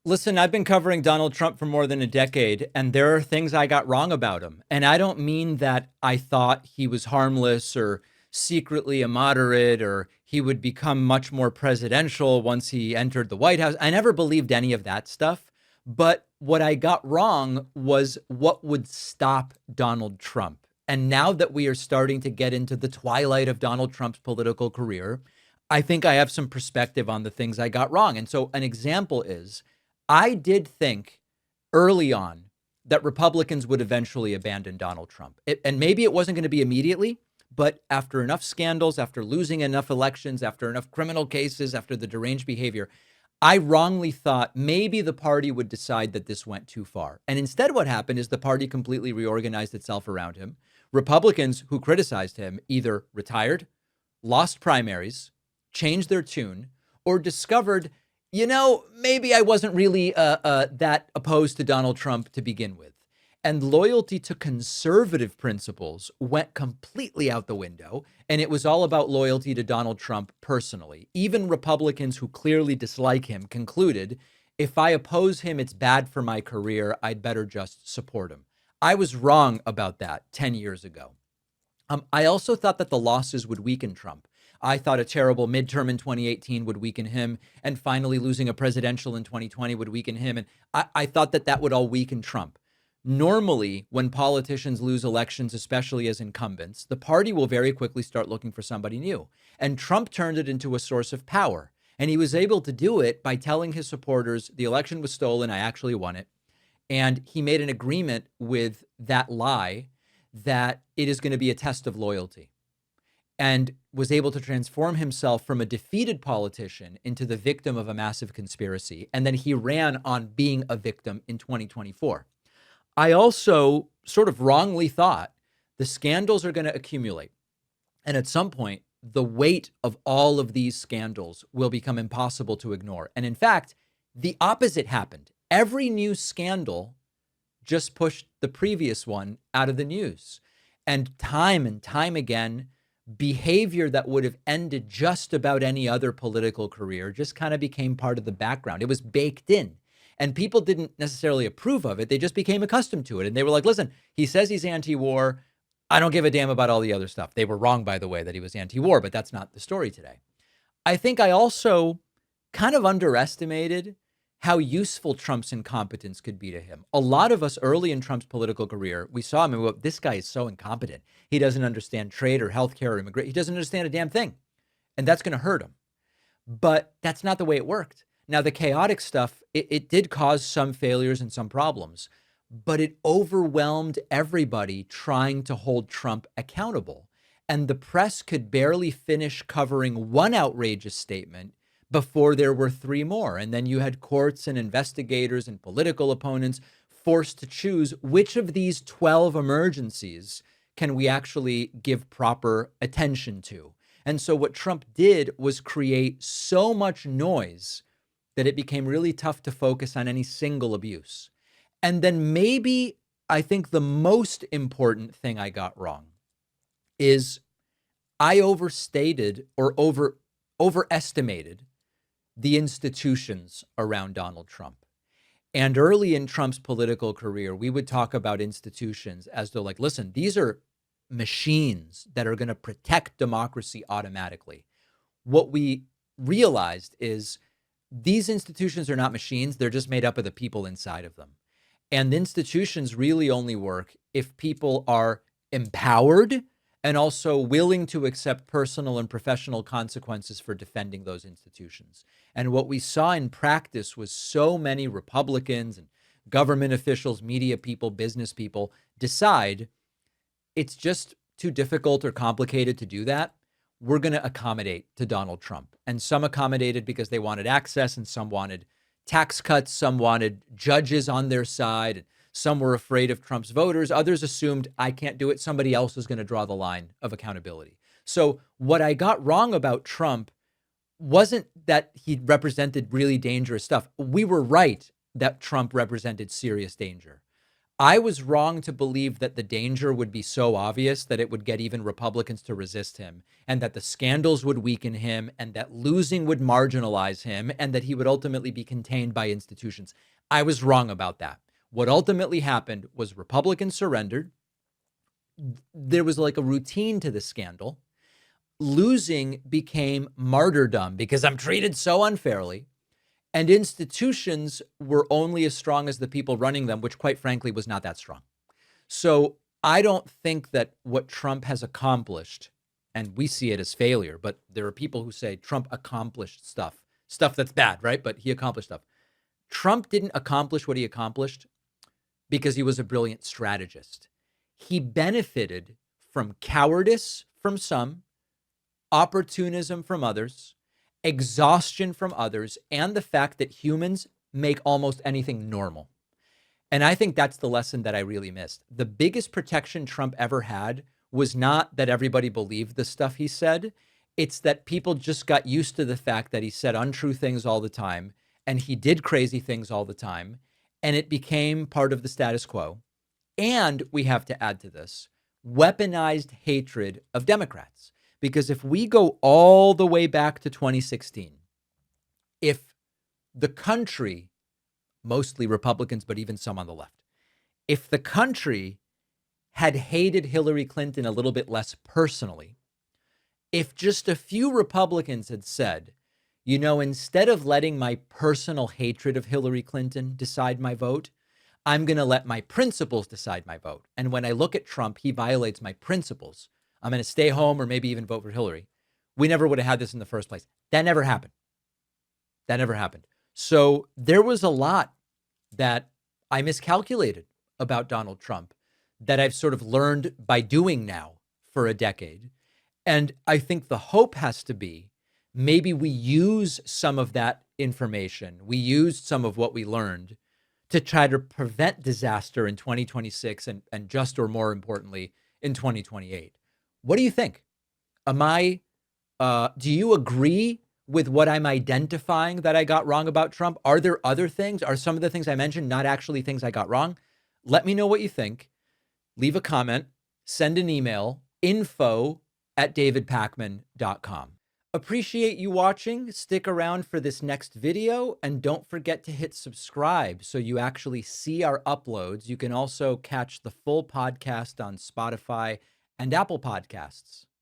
Listen, I've been covering Donald Trump for more than a decade, and there are things I got wrong about him. And I don't mean that I thought he was harmless or secretly a moderate or he would become much more presidential once he entered the White House. I never believed any of that stuff. But what I got wrong was what would stop Donald Trump. And now that we are starting to get into the twilight of Donald Trump's political career, I think I have some perspective on the things I got wrong. And so an example is I did think early on that Republicans would eventually abandon Donald Trump. And maybe it wasn't going to be immediately, but after enough scandals, after losing enough elections, after enough criminal cases, after the deranged behavior, I wrongly thought maybe the party would decide that this went too far. And instead, what happened is the party completely reorganized itself around him. Republicans who criticized him either retired, lost primaries, changed their tune, or discovered, maybe I wasn't really that opposed to Donald Trump to begin with. And loyalty to conservative principles went completely out the window. And it was all about loyalty to Donald Trump personally. Even Republicans who clearly dislike him concluded if I oppose him, it's bad for my career. I'd better just support him. I was wrong about that 10 years ago. I also thought that the losses would weaken Trump. I thought a terrible midterm in 2018 would weaken him, and finally losing a presidential in 2020 would weaken him. And I thought that that would all weaken Trump. Normally, when politicians lose elections, especially as incumbents, the party will very quickly start looking for somebody new. And Trump turned it into a source of power. And he was able to do it by telling his supporters the election was stolen. I actually won it. And he made an agreement with that lie that it is going to be a test of loyalty, and was able to transform himself from a defeated politician into the victim of a massive conspiracy. And then he ran on being a victim in 2024. I also sort of wrongly thought the scandals are going to accumulate. And at some point, the weight of all of these scandals will become impossible to ignore. And in fact, the opposite happened. Every new scandal just pushed the previous one out of the news. And time again, behavior that would have ended just about any other political career just kind of became part of the background. It was baked in. And people didn't necessarily approve of it. They just became accustomed to it. And they were like, listen, he says he's anti-war. I don't give a damn about all the other stuff. They were wrong, by the way, that he was anti-war, but that's not the story today. I think I also kind of underestimated how useful Trump's incompetence could be to him. A lot of us early in Trump's political career, we saw him and we went, this guy is so incompetent. He doesn't understand trade or healthcare or immigration. He doesn't understand a damn thing. And that's going to hurt him. But that's not the way it worked. Now, the chaotic stuff, it did cause some failures and some problems, but it overwhelmed everybody trying to hold Trump accountable. And the press could barely finish covering one outrageous statement before there were three more. And then you had courts and investigators and political opponents forced to choose which of these 12 emergencies can we actually give proper attention to. And so what Trump did was create so much noise that it became really tough to focus on any single abuse. And then maybe I think the most important thing I got wrong is I overstated or overestimated the institutions around Donald Trump. And early in Trump's political career, we would talk about institutions as though, like, listen, these are machines that are going to protect democracy automatically. What we realized is these institutions are not machines. They're just made up of the people inside of them. And institutions really only work if people are empowered and also willing to accept personal and professional consequences for defending those institutions. And what we saw in practice was so many Republicans and government officials, media people, business people decide it's just too difficult or complicated to do that. We're going to accommodate to Donald Trump. And some accommodated because they wanted access, and some wanted tax cuts, some wanted judges on their side, some were afraid of Trump's voters. Others assumed I can't do it. Somebody else is going to draw the line of accountability. So what I got wrong about Trump wasn't that he represented really dangerous stuff. We were right that Trump represented serious danger. I was wrong to believe that the danger would be so obvious that it would get even Republicans to resist him, and that the scandals would weaken him, and that losing would marginalize him, and that he would ultimately be contained by institutions. I was wrong about that. What ultimately happened was Republicans surrendered. There was like a routine to the scandal. Losing became martyrdom because I'm treated so unfairly. And institutions were only as strong as the people running them, which quite frankly was not that strong. So I don't think that what Trump has accomplished, and we see it as failure, but there are people who say Trump accomplished stuff that's bad, right? But he accomplished stuff. Trump didn't accomplish what he accomplished because he was a brilliant strategist. He benefited from cowardice from some, opportunism from others, exhaustion from others, and the fact that humans make almost anything normal. And I think that's the lesson that I really missed. The biggest protection Trump ever had was not that everybody believed the stuff he said. It's that people just got used to the fact that he said untrue things all the time and he did crazy things all the time. And it became part of the status quo. And we have to add to this weaponized hatred of Democrats. Because if we go all the way back to 2016, if the country, mostly Republicans, but even some on the left, if the country had hated Hillary Clinton a little bit less personally, if just a few Republicans had said, you know, instead of letting my personal hatred of Hillary Clinton decide my vote, I'm going to let my principles decide my vote. And when I look at Trump, he violates my principles. I'm going to stay home or maybe even vote for Hillary. We never would have had this in the first place. That never happened. That never happened. So there was a lot that I miscalculated about Donald Trump that I've sort of learned by doing now for a decade. And I think the hope has to be maybe we use some of that information. We used some of what we learned to try to prevent disaster in 2026 and just or more importantly, in 2028. What do you think? Do you agree with what I'm identifying that I got wrong about Trump? Are there other things? Are some of the things I mentioned not actually things I got wrong? Let me know what you think. Leave a comment, send an email, info@davidpakman.com. Appreciate you watching. Stick around for this next video and don't forget to hit subscribe so you actually see our uploads. You can also catch the full podcast on Spotify and Apple Podcasts.